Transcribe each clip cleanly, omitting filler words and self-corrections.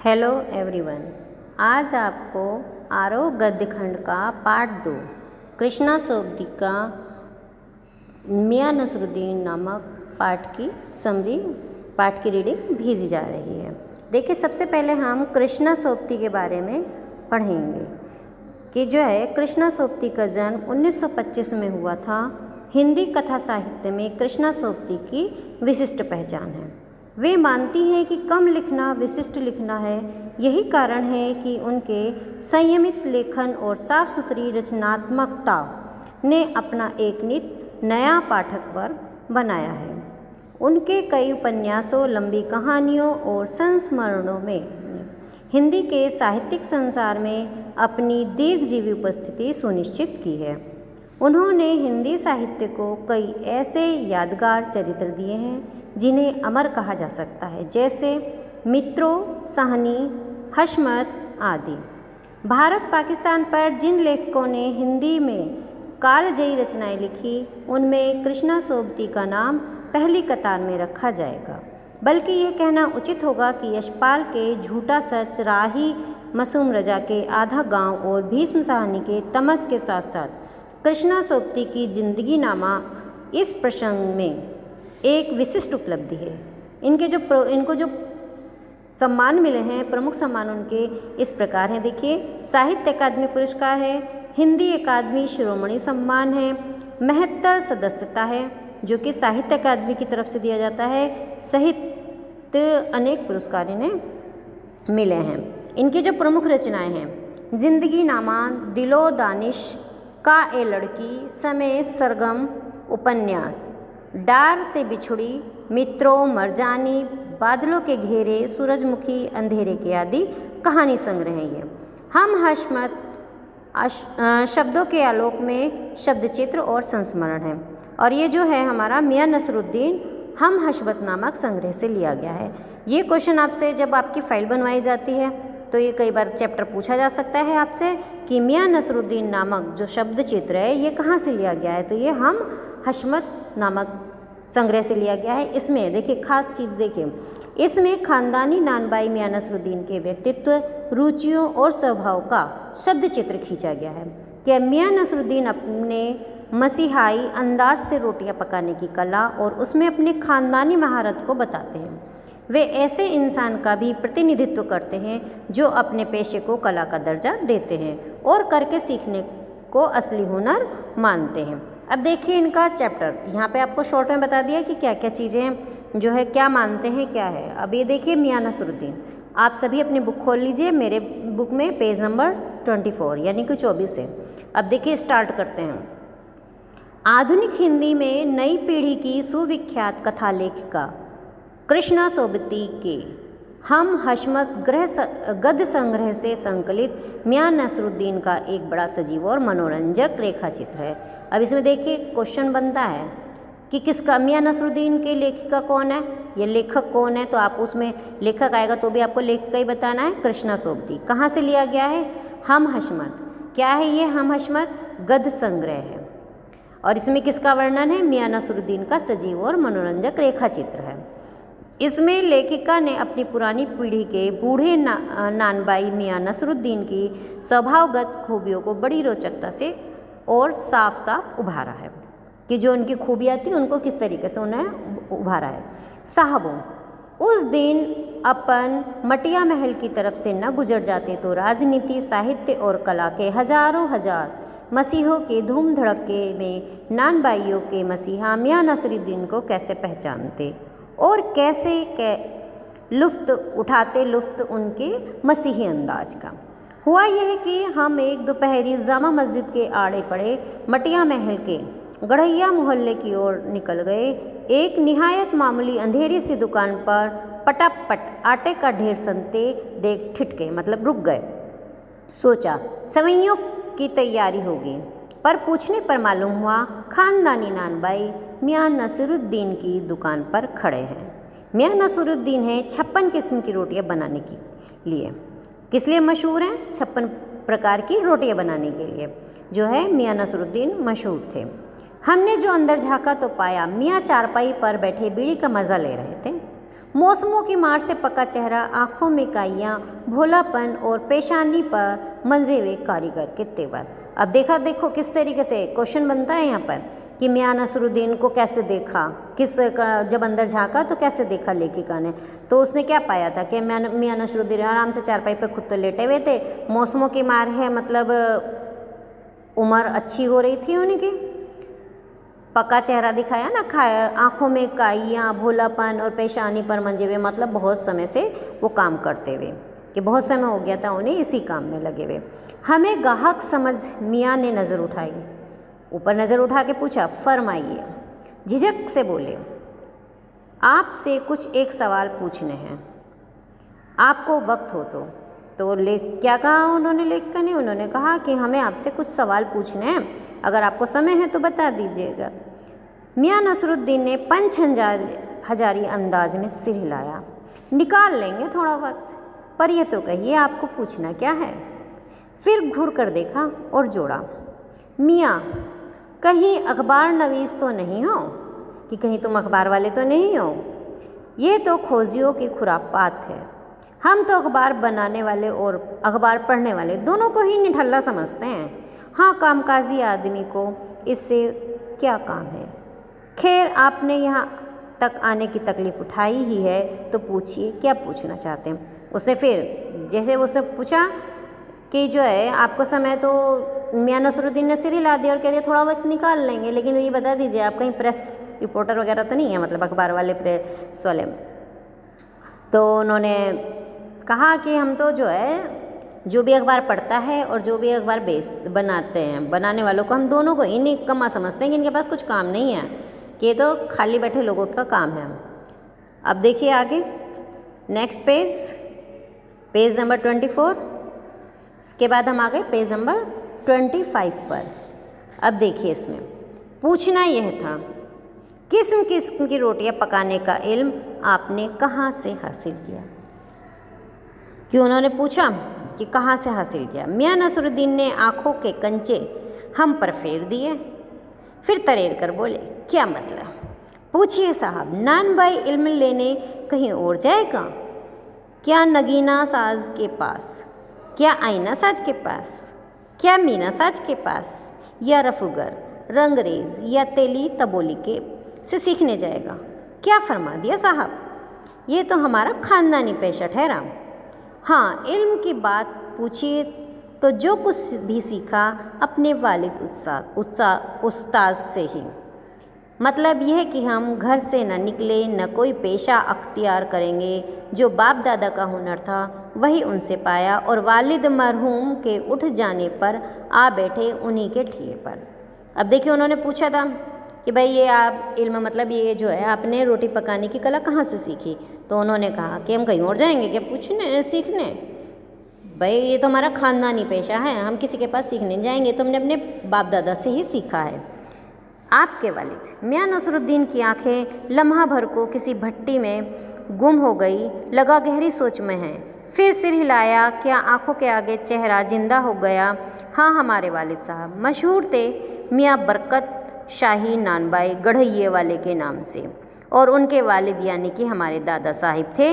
Hello everyone. आज आपको आरोह गद्य खंड का पार्ट 2 कृष्णा सोबती का मियां नसरुद्दीन नामक पाठ की रीडिंग भेजी जा रही है। देखिए, सबसे पहले हम कृष्णा सोबती के बारे में पढ़ेंगे कि जो है कृष्णा सोबती का जन्म 1925 में हुआ था। हिंदी कथा साहित्य में कृष्णा सोबती की विशिष्ट पहचान है। वे मानती हैं कि कम लिखना विशिष्ट लिखना है। यही कारण है कि उनके संयमित लेखन और साफ सुथरी रचनात्मकता ने अपना एक नित नया पाठक वर्ग बनाया है। उनके कई उपन्यासों, लंबी कहानियों और संस्मरणों में हिंदी के साहित्यिक संसार में अपनी दीर्घजीवी उपस्थिति सुनिश्चित की है। उन्होंने हिंदी साहित्य को कई ऐसे यादगार चरित्र दिए हैं जिन्हें अमर कहा जा सकता है, जैसे मित्रों, साहनी, हशमत आदि। भारत पाकिस्तान पर जिन लेखकों ने हिंदी में कालजयी रचनाएं लिखी, उनमें कृष्णा सोबती का नाम पहली कतार में रखा जाएगा। बल्कि यह कहना उचित होगा कि यशपाल के झूठा सच, राही मासूम रजा के आधा गांव और भीष्म साहनी के तमस के साथ साथ कृष्णा सोबती की जिंदगी नामा इस प्रसंग में एक विशिष्ट उपलब्धि है। इनको जो सम्मान मिले हैं, प्रमुख सम्मान उनके इस प्रकार हैं। देखिए, साहित्य अकादमी पुरस्कार है, हिंदी अकादमी शिरोमणि सम्मान है, महत्तर सदस्यता है जो कि साहित्य अकादमी की तरफ से दिया जाता है, सहित अनेक पुरस्कार इन्हें मिले हैं। इनकी जो प्रमुख रचनाएं हैं, जिंदगी नामा, दिलो दानिश, का ए लड़की, समय सरगम उपन्यास, डार से बिछुड़ी, मित्रों, मरजानी, बादलों के घेरे, सूरजमुखी, अंधेरे के आदि कहानी संग्रह हैं। ये हम हशमत शब्दों के आलोक में शब्द चित्र और संस्मरण है। और ये जो है हमारा मियां नसरुद्दीन हम हशमत नामक संग्रह से लिया गया है। ये क्वेश्चन आपसे जब आपकी फाइल बनवाई जाती है तो ये कई बार चैप्टर पूछा जा सकता है आपसे कि मियां नसरुद्दीन नामक जो शब्द चित्र है ये कहाँ से लिया गया है। तो ये हम हशमत नामक संग्रह से लिया गया है। इसमें देखिए खास चीज़ देखिए, इसमें खानदानी नानबाई मियां नसरुद्दीन के व्यक्तित्व, रुचियों और स्वभाव का शब्द चित्र खींचा गया है कि मियां नसरुद्दीन अपने मसीहाई अंदाज से रोटियां पकाने की कला और उसमें अपने खानदानी महारत को बताते हैं। वे ऐसे इंसान का भी प्रतिनिधित्व करते हैं जो अपने पेशे को कला का दर्जा देते हैं और करके सीखने को असली हुनर मानते हैं। अब देखिए इनका चैप्टर यहाँ पे आपको शॉर्ट में बता दिया कि क्या क्या चीज़ें जो है क्या मानते हैं क्या है। अब ये देखिए मियां नसरुद्दीन, आप सभी अपनी बुक खोल लीजिए। मेरे बुक में पेज नंबर 24 यानी कि 24 है। अब देखिए स्टार्ट करते हैं। आधुनिक हिंदी में नई पीढ़ी की सुविख्यात कथा लेखिका कृष्णा सोबती के हम हशमत गद्य संग्रह से संकलित मियां नसरुद्दीन का एक बड़ा सजीव और मनोरंजक रेखा चित्र है। अब इसमें देखिए क्वेश्चन बनता है कि किसका, मियां नसरुद्दीन के लेखिका कौन है, ये लेखक कौन है। तो आप उसमें लेखक आएगा तो भी आपको लेखिका ही बताना है, कृष्णा सोबती। कहाँ से लिया गया है, हम हशमत। क्या है ये हम हशमत? गद्य संग्रह है। और इसमें किसका वर्णन है, मियां नसरुद्दीन का सजीव और मनोरंजक रेखा चित्र है। इसमें लेखिका ने अपनी पुरानी पीढ़ी के बूढ़े नानबाई मियां नसरुद्दीन की स्वभावगत खूबियों को बड़ी रोचकता से और साफ साफ उभारा है कि जो उनकी खूबियाँ थी उनको किस तरीके से उन्हें उभारा है। साहबों, उस दिन अपन मटिया महल की तरफ से न गुजर जाते तो राजनीति, साहित्य और कला के हजारों हजार मसीहों के धूम धड़के में नानबाइयों के मसीहा मियां नसरुद्दीन को कैसे पहचानते और कैसे लुफ्त उठाते उनके मसीही अंदाज का। हुआ यह कि हम एक दोपहरी जामा मस्जिद के आड़े पड़े मटिया महल के गढ़ैया मोहल्ले की ओर निकल गए। एक निहायत मामूली अंधेरी सी दुकान पर पटापट आटे का ढेर सनते देख ठिठके, मतलब रुक गए। सोचा सवैयों की तैयारी होगी, पर पूछने पर मालूम हुआ खानदानी नानबाई मियां नसरुद्दीन की दुकान पर खड़े हैं। मियां नसरुद्दीन हैं 56 किस्म की रोटियां बनाने के लिए। किस लिए मशहूर हैं? 56 प्रकार की रोटियां बनाने के लिए जो है मियां नसरुद्दीन मशहूर थे। हमने जो अंदर झाँका तो पाया मियां चारपाई पर बैठे बीड़ी का मज़ा ले रहे थे। मौसमों की मार से पका चेहरा, आँखों में काइयाँ, भोलापन और पेशानी पर मंजे हुए कारीगर के तेवर। अब देखो किस तरीके से क्वेश्चन बनता है यहाँ पर कि मियाँ नसरुद्दीन को कैसे देखा, जब अंदर झांका तो कैसे देखा लेखिका ने। तो उसने क्या पाया था कि मियाँ नसरुद्दीन आराम से चारपाई पे खुद तो लेटे हुए थे, मौसमों की मार है मतलब उम्र अच्छी हो रही थी उनकी, पक्का चेहरा दिखाया ना, आँखों में काइयाँ, भोलापन और पेशानी पर मंजे हुए, मतलब बहुत समय से वो काम करते हुए, कि बहुत समय हो गया था उन्हें इसी काम में लगे हुए। हमें गाहक समझ मियाँ ने नज़र उठाई, ऊपर नज़र उठा के पूछा, फरमाइए। झिझक से बोले, आपसे कुछ एक सवाल पूछने हैं, आपको वक्त हो तो क्या कहा उन्होंने लेखिका ने? उन्होंने कहा कि हमें आपसे कुछ सवाल पूछने हैं, अगर आपको समय है तो बता दीजिएगा। मियाँ नसरुद्दीन ने पंच हजारी अंदाज में सिर हिलाया, निकाल लेंगे थोड़ा वक्त, पर यह तो कहिए आपको पूछना क्या है। फिर घूर कर देखा और जोड़ा, मियाँ कहीं अखबार नवीस तो नहीं हो, कि कहीं तुम अखबार वाले तो नहीं हो? ये तो खोजियों की खुरापात है, हम तो अखबार बनाने वाले और अखबार पढ़ने वाले दोनों को ही निठल्ला समझते हैं। हाँ, कामकाजी आदमी को इससे क्या काम है। खैर, आपने यहाँ तक आने की तकलीफ़ उठाई ही है तो पूछिए क्या पूछना चाहते हैं। उसने फिर जैसे उसने पूछा कि जो है आपको समय, तो मियाँ नसरुद्दीन ने सिर हिला दिया और कह दिया थोड़ा वक्त निकाल लेंगे, लेकिन ये बता दीजिए आप कहीं प्रेस रिपोर्टर वगैरह तो नहीं है, मतलब अखबार वाले, प्रेस वाले। तो उन्होंने कहा कि हम तो जो है जो भी अखबार पढ़ता है और जो भी अखबार बनाते हैं, बनाने वालों को हम दोनों को ही निकम्मा समझते हैं कि इनके पास कुछ काम नहीं है, कि ये तो खाली बैठे लोगों का काम है। अब देखिए आगे नेक्स्ट पेज नंबर 24। इसके बाद हम आ गए पेज नंबर 25 पर। अब देखिए इसमें पूछना यह था, किस्म किस्म की रोटियां पकाने का इल्म आपने कहाँ से हासिल किया? कि उन्होंने पूछा कि कहाँ से हासिल किया। मियाँ नसरुद्दीन ने आँखों के कंचे हम पर फेर दिए, फिर तरेर कर बोले, क्या मतलब? पूछिए साहब, नान भाई इल्म लेने कहीं और जाएगा क्या? नगीना साज के पास, क्या आईना साज के पास, क्या मीना साज के पास, या रफूगर, रंगरेज या तेली तबोली के से सीखने जाएगा? क्या फरमा दिया साहब, ये तो हमारा खानदानी पेशा ठहरा। हाँ, इल्म की बात पूछिए तो जो कुछ भी सीखा अपने वालिद उस्ताद से ही। मतलब यह कि हम घर से न निकले, न कोई पेशा अख्तियार करेंगे, जो बाप दादा का हुनर था वही उनसे पाया, और वालिद मरहूम के उठ जाने पर आ बैठे उन्हीं के ठिए पर। अब देखिए उन्होंने पूछा था कि भाई ये आप इल्म, मतलब ये जो है आपने रोटी पकाने की कला कहाँ से सीखी? तो उन्होंने कहा कि हम कहीं और जाएंगे क्या पूछने सीखने? भाई ये तो हमारा खानदानी पेशा है, हम किसी के पास सीखने नहीं जाएंगे, तुमने अपने बाप दादा से ही सीखा है। आपके वालिद। मियाँ नसरुद्दीन की आंखें लम्हा भर को किसी भट्टी में गुम हो गई, लगा गहरी सोच में है। फिर सिर हिलाया, क्या आंखों के आगे चेहरा जिंदा हो गया? हाँ, हमारे वालिद साहब मशहूर थे मियाँ बरकत शाही नानबाई गढ़इये वाले के नाम से, और उनके वालिद यानी कि हमारे दादा साहिब थे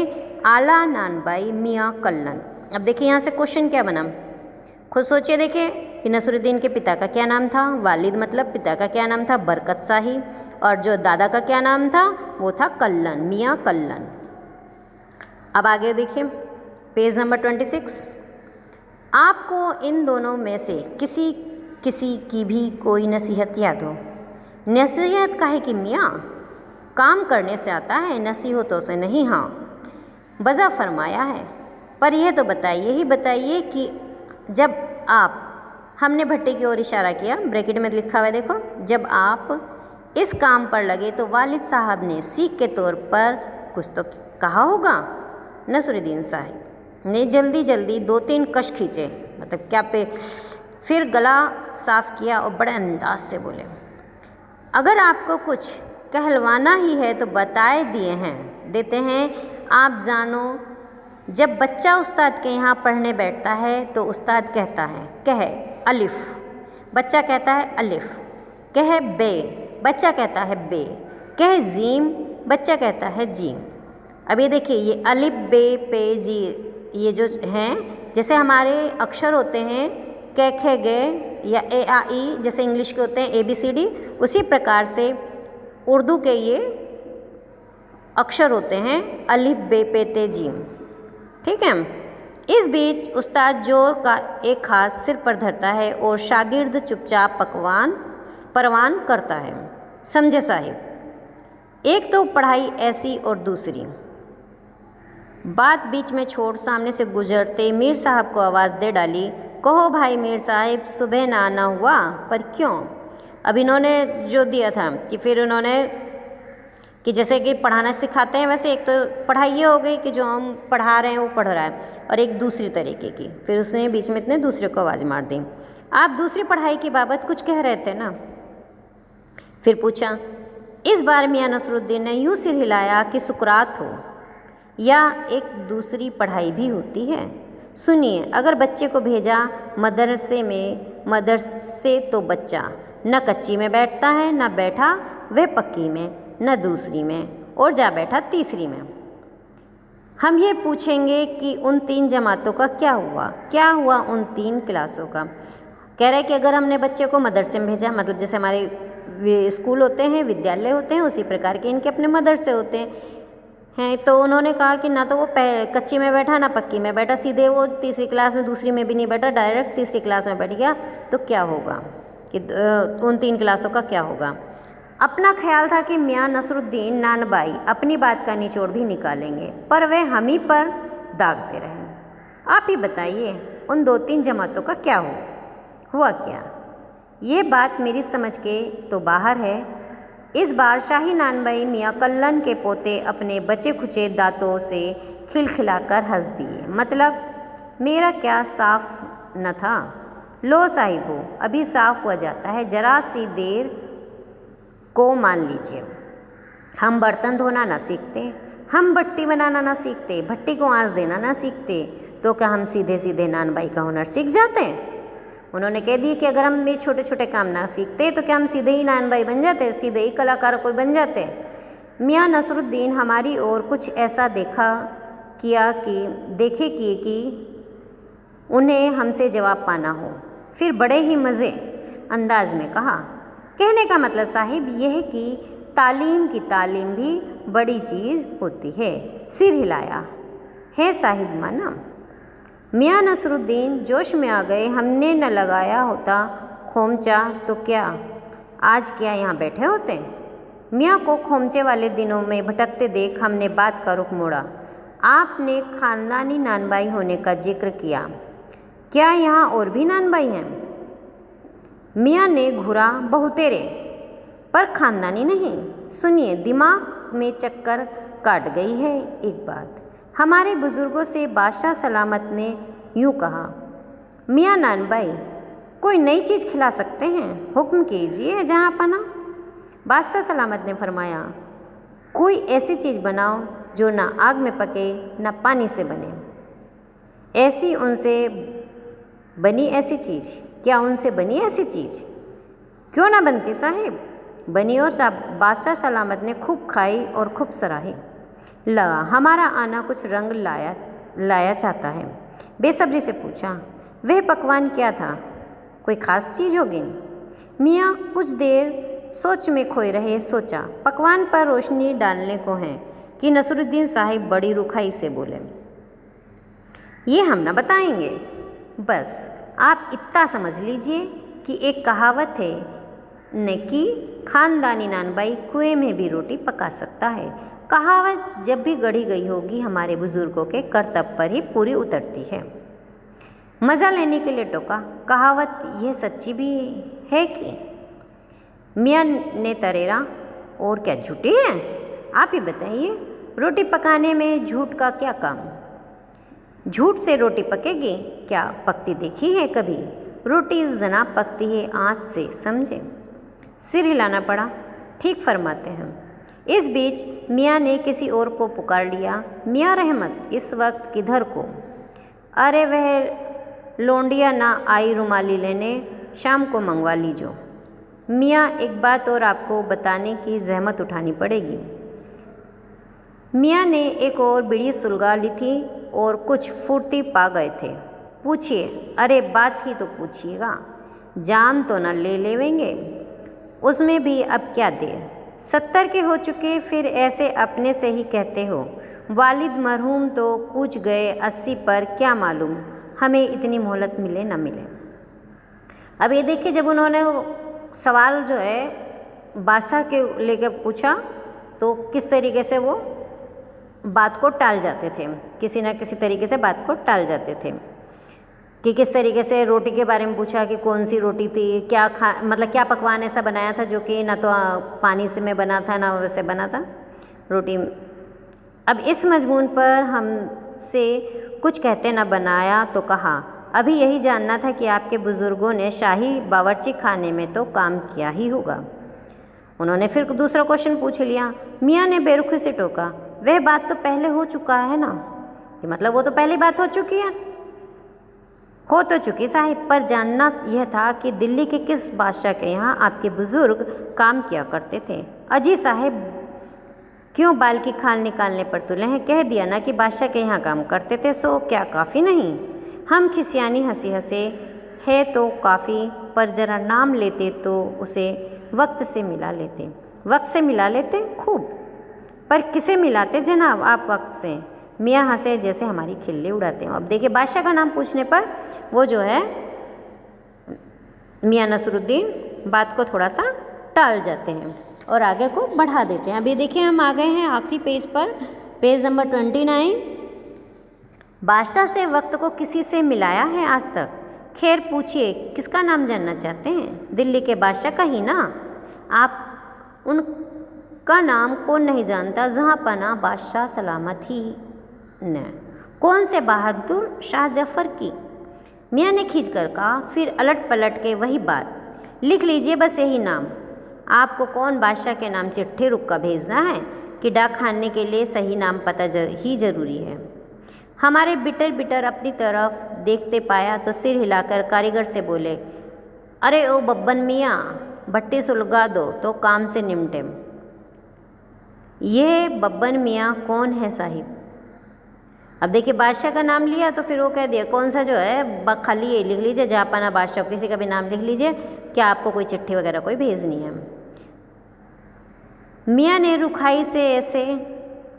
आला नानबाई मियाँ कल्लन। अब देखिए यहाँ से क्वेश्चन क्या बना, खुद सोचिए। देखिए कि नसरुद्दीन के पिता का क्या नाम था, वालिद मतलब पिता का क्या नाम था, बरकत शाही, और जो दादा का क्या नाम था वो था कल्लन, मियाँ कल्लन। अब आगे देखिए पेज नंबर 26। आपको इन दोनों में से किसी की भी कोई नसीहत याद हो? नसीहत काहे की मियाँ, काम करने से आता है, नसीहतों से नहीं। हाँ, वज़ा फरमाया है, पर यह तो बताइए कि जब आप, हमने भट्टी की ओर इशारा किया, ब्रैकेट में लिखा हुआ है देखो, जब आप इस काम पर लगे तो वालिद साहब ने सीख के तौर पर कुछ तो कहा होगा। नसरुद्दीन साहब ने जल्दी 2-3 कश खींचे, मतलब क्या पे, फिर गला साफ किया और बड़े अंदाज से बोले, अगर आपको कुछ कहलवाना ही है तो बताए देते हैं। आप जानो, जब बच्चा उस्ताद के यहाँ पढ़ने बैठता है तो उस्ताद कहता है कह अलिफ, बच्चा कहता है अलिफ, कह बे, बच्चा कहता है बे, कह जीम, बच्चा कहता है जीम। अब ये देखिए, ये अलिफ बे पे जी, ये जो हैं, जैसे हमारे अक्षर होते हैं क ख ग या ए आ ई, जैसे इंग्लिश के होते हैं ABCD, उसी प्रकार से उर्दू के ये अक्षर होते हैं अलिफ बे पे ते जीम। ठीक है। इस बीच उस्ताद जोर का एक हाथ सिर पर धरता है और शागिर्द चुपचाप परवान करता है। समझे साहिब, एक तो पढ़ाई ऐसी और दूसरी। बात बीच में छोड़ सामने से गुजरते मीर साहब को आवाज़ दे डाली, कहो भाई मीर साहिब, सुबह ना आना हुआ, पर क्यों? अब इन्होंने जो दिया था कि फिर उन्होंने कि जैसे कि पढ़ाना सिखाते हैं, वैसे एक तो पढ़ाई ये हो गई कि जो हम पढ़ा रहे हैं वो पढ़ रहा है, और एक दूसरी तरीके की, फिर उसने बीच में इतने दूसरे को आवाज़ मार दी। आप दूसरी पढ़ाई की बाबत कुछ कह रहे थे ना? फिर पूछा। इस बार मियाँ नसरुद्दीन ने यूँ सिर हिलाया कि सुकरात हो, या एक दूसरी पढ़ाई भी होती है। सुनिए, अगर बच्चे को भेजा मदरसे तो बच्चा न कच्ची में बैठता है, न बैठा वह पक्की में, न दूसरी में, और जा बैठा तीसरी में। हम ये पूछेंगे कि उन 3 जमातों का क्या हुआ उन 3 क्लासों का। कह रहे हैं कि अगर हमने बच्चे को मदरसे में भेजा, मतलब जैसे हमारे स्कूल होते हैं, विद्यालय होते हैं, उसी प्रकार के इनके अपने मदरसे होते हैं, तो उन्होंने कहा कि ना तो वो कच्ची में बैठा ना पक्की में बैठा, सीधे वो तीसरी क्लास में, दूसरी में भी नहीं बैठा, डायरेक्ट तीसरी क्लास में बैठ गया, तो क्या होगा कि उन 3 क्लासों का क्या होगा। अपना ख्याल था कि मियाँ नसरुद्दीन नानबाई अपनी बात का निचोड़ भी निकालेंगे, पर वे हम ही पर दागते रहे। आप ही बताइए, उन 2-3 जमातों का क्या हुआ क्या? ये बात मेरी समझ के तो बाहर है। इस बार शाही नानबाई मियाँ कल्लन के पोते अपने बचे खुचे दांतों से खिलखिलाकर हंस दिए। मतलब मेरा क्या साफ न था? लो साहिबो, अभी साफ हुआ जाता है, जरा सी देर को मान लीजिए। हम बर्तन धोना ना सीखते, हम भट्टी बनाना ना सीखते, भट्टी को आंच देना ना सीखते, तो क्या हम सीधे सीधे नानबाई का हुनर सीख जाते हैं? उन्होंने कह दिया कि अगर हम ये छोटे छोटे काम ना सीखते तो क्या हम सीधे ही नानबाई बन जाते, सीधे ही कलाकार कोई बन जाते? मियाँ नसरुद्दीन हमारी ओर कुछ ऐसा किए कि उन्हें हमसे जवाब पाना हो। फिर बड़े ही मज़े अंदाज में कहा, कहने का मतलब साहिब यह है कि तालीम भी बड़ी चीज़ होती है। सिर हिलाया है साहिब माना। मियाँ नसरुद्दीन जोश में आ गए। हमने न लगाया होता खोमचा तो क्या आज क्या यहाँ बैठे होते? मियाँ को खोमचे वाले दिनों में भटकते देख हमने बात का रुख मोड़ा। आपने खानदानी नानबाई होने का जिक्र किया, क्या यहाँ और भी नानबाई हैं? मियाँ ने घूरा, बहुतेरे, पर खानदानी नहीं। सुनिए, दिमाग में चक्कर काट गई है एक बात। हमारे बुज़ुर्गों से बादशाह सलामत ने यूँ कहा, मियाँ नानबाई कोई नई चीज़ खिला सकते हैं, हुक्म कीजिए जहाँ पना। बादशाह सलामत ने फरमाया, कोई ऐसी चीज़ बनाओ जो ना आग में पके ना पानी से बने। ऐसी उनसे बनी ऐसी चीज़, क्या उनसे बनी ऐसी चीज़? क्यों ना बनती साहिब, बनी। और बादशाह सलामत ने खूब खाई और खूब सराही। लगा हमारा आना कुछ रंग लाया चाहता है। बेसब्री से पूछा, वह पकवान क्या था? कोई ख़ास चीज़ होगी? मियाँ कुछ देर सोच में खोए रहे। सोचा, पकवान पर रोशनी डालने को है कि नसरुद्दीन साहिब बड़ी रुखाई से बोले, ये हम ना बताएंगे, बस आप इतना समझ लीजिए कि एक कहावत है न कि खानदानी नानबाई कुएं में भी रोटी पका सकता है। कहावत जब भी गढ़ी गई होगी हमारे बुज़ुर्गों के कर्तव्य पर ही पूरी उतरती है। मज़ा लेने के लिए टोका, कहावत यह सच्ची भी है कि? मियाँ ने तरेरा, और क्या झूठी है? आप ही बताइए, रोटी पकाने में झूठ का क्या काम? झूठ से रोटी पकेगी क्या? पकती देखी है कभी? रोटी जनाब पकती है आँच से, समझे? सिर हिलाना पड़ा। ठीक फरमाते हैं। इस बीच मियाँ ने किसी और को पुकार लिया, मियाँ रहमत इस वक्त किधर को? अरे वह लोंडिया ना आई रुमाली लेने, शाम को मंगवा लीजो। मियाँ एक बात और आपको बताने की जहमत उठानी पड़ेगी। मियाँ ने एक और बीड़ी सुलगा ली थी और कुछ फुर्ती पा गए थे। पूछिए, अरे बात ही तो पूछिएगा, जान तो न ले लेवेंगे? उसमें भी अब क्या देर, 70 के हो चुके, फिर ऐसे अपने से ही कहते हो। वालिद मरहूम तो कूच गए 80 पर, क्या मालूम हमें इतनी मोहलत मिले न मिले। अब ये देखिए, जब उन्होंने सवाल जो है बादशाह के लेकर पूछा तो किस तरीके से वो बात को टाल जाते थे, किसी न किसी तरीके से बात को टाल जाते थे। कि किस तरीके से रोटी के बारे में पूछा कि कौन सी रोटी थी, क्या मतलब क्या पकवान ऐसा बनाया था जो कि ना तो पानी से में बना था ना वैसे बना था रोटी। अब इस मजमून पर हमसे कुछ कहते ना बनाया तो कहा, अभी यही जानना था कि आपके बुज़ुर्गों ने शाही बावर्ची खाने में तो काम किया ही होगा। उन्होंने फिर दूसरा क्वेश्चन पूछ लिया। मियाँ ने बेरुखी से टोका, वह बात तो पहले हो चुका है ना। कि मतलब वो तो पहली बात हो चुकी है, हो तो चुकी साहिब, पर जानना यह था कि दिल्ली के किस बादशाह के यहाँ आपके बुज़ुर्ग काम किया करते थे। अजी साहिब, क्यों बाल की खाल निकालने पर तुले हैं? कह दिया ना कि बादशाह के यहाँ काम करते थे, सो क्या काफ़ी नहीं? हम खिसियानी हंसी हंसे, है तो काफ़ी, पर जरा नाम लेते तो उसे वक्त से मिला लेते। वक्त से मिला लेते? खूब, पर किसे मिलाते जनाब आप वक्त से? मियाँ हंसे जैसे हमारी खिल्ली उड़ाते हो। अब देखिए, बादशाह का नाम पूछने पर वो जो है मियाँ नसरुद्दीन बात को थोड़ा सा टाल जाते हैं और आगे को बढ़ा देते हैं। अभी देखिए, हम आ गए हैं आखिरी पेज पर, पेज नंबर 29। बादशाह से वक्त को किसी से मिलाया है आज तक? खैर पूछिए, किसका नाम जानना चाहते हैं? दिल्ली के बादशाह का ही ना। आप उनका नाम कौन नहीं जानता? जहाँ पना बादशाह सलामत ही न। कौन से? बहादुर शाह जफर की। मियाँ ने खींच कर कहा, फिर अलट पलट के वही बात, लिख लीजिए बस यही नाम। आपको कौन बादशाह के नाम चिट्ठी रुक्का भेजना है कि डाक खाने के लिए सही नाम पता ही जरूरी है? हमारे बिटर बिटर अपनी तरफ देखते पाया तो सिर हिलाकर कारीगर से बोले, अरे ओ बब्बन मियाँ, भट्टी सुलगा दो तो काम से निमटे। ये बब्बन मियाँ कौन है साहिब? अब देखिए, बादशाह का नाम लिया तो फिर वो कह दिया कौन सा जो है खाली ये लिख लीजिए, जापाना बादशाह, किसी का भी नाम लिख लीजिए, क्या आपको कोई चिट्ठी वगैरह कोई भेजनी है? मियाँ ने रुखाई से ऐसे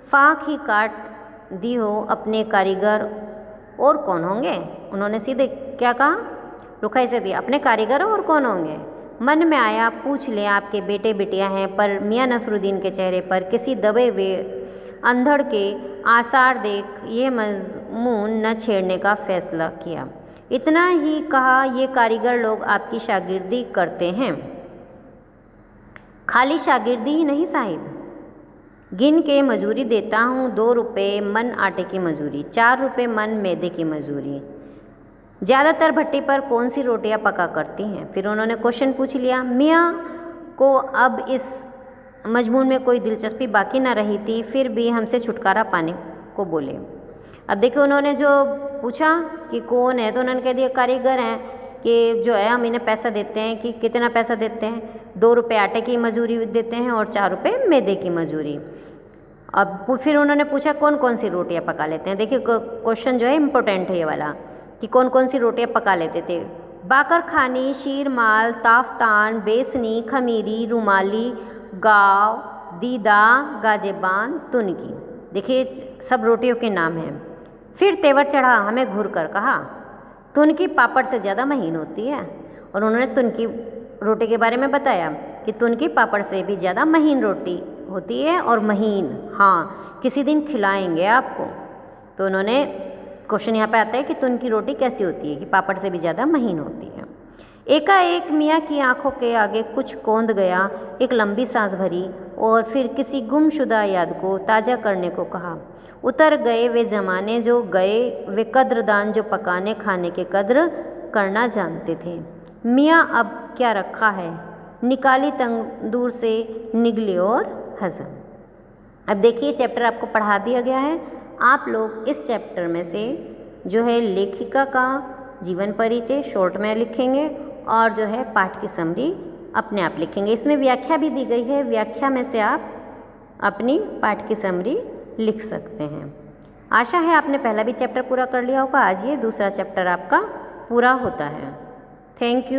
फाँक ही काट दी हो अपने कारीगर, और कौन होंगे? उन्होंने सीधे क्या कहा? रुखाई से दी, अपने कारीगर और कौन होंगे? मन में आया पूछ ले आपके बेटे बेटियां हैं, पर मियाँ नसरुद्दीन के चेहरे पर किसी दबे हुए अंधड़ के आसार देख ये मजमून न छेड़ने का फैसला किया। इतना ही कहा, ये कारीगर लोग आपकी शागिर्दी करते हैं? खाली शागिर्दी ही नहीं साहिब, गिन के मजूरी देता हूँ। 2 रुपये मन आटे की मजूरी, 4 रुपये मन मैदे की मजूरी। ज़्यादातर भट्टी पर कौन सी रोटियाँ पका करती हैं? फिर उन्होंने क्वेश्चन पूछ लिया। मियाँ को अब इस मजमून में कोई दिलचस्पी बाकी ना रही थी, फिर भी हमसे छुटकारा पाने को बोले। अब देखिए, उन्होंने जो पूछा कि कौन है तो उन्होंने कह दिया कारीगर हैं, कि जो है हम इन्हें पैसा देते हैं। कि कितना पैसा देते हैं? 2 रुपये आटे की मजूरी देते हैं और 4 रुपये मैदे की मजूरी। अब फिर उन्होंने पूछा कौन कौन सी रोटियां पका लेते हैं। देखिए, क्वेश्चन जो है इम्पोर्टेंट है ये वाला, कि कौन कौन सी रोटियां पका लेते थे। बाकर खानी, शीर माल, ताफ्तान, बेसनी, खमीरी, रुमाली, गाव, दीदा, गाजेबान, तुनकी। देखिए, सब रोटियों के नाम हैं। फिर तेवर चढ़ा, हमें घूर कर कहा, तुनकी पापड़ से ज़्यादा महीन होती है। और उन्होंने तुनकी रोटी के बारे में बताया कि तुनकी पापड़ से भी ज़्यादा महीन रोटी होती है, और महीन, हाँ, किसी दिन खिलाएंगे आपको। तो उन्होंने क्वेश्चन यहाँ पे आता है कि तुनकी रोटी कैसी होती है, कि पापड़ से भी ज़्यादा महीन होती है। एकाएक मियाँ की आंखों के आगे कुछ कौंध गया, एक लंबी सांस भरी और फिर किसी गुमशुदा याद को ताज़ा करने को कहा। उतर गए वे ज़माने जो गए, वे कद्रदान जो पकाने खाने के कद्र करना जानते थे। मियाँ अब क्या रखा है, निकाली तंदूर से निगली और हज़म। अब देखिए, चैप्टर आपको पढ़ा दिया गया है। आप लोग इस चैप्टर में से जो है लेखिका का जीवन परिचय शॉर्ट में लिखेंगे और जो है पाठ की समरी अपने आप लिखेंगे। इसमें व्याख्या भी दी गई है, व्याख्या में से आप अपनी पाठ की समरी लिख सकते हैं। आशा है आपने पहला भी चैप्टर पूरा कर लिया होगा। आज ये दूसरा चैप्टर आपका पूरा होता है। Thank you.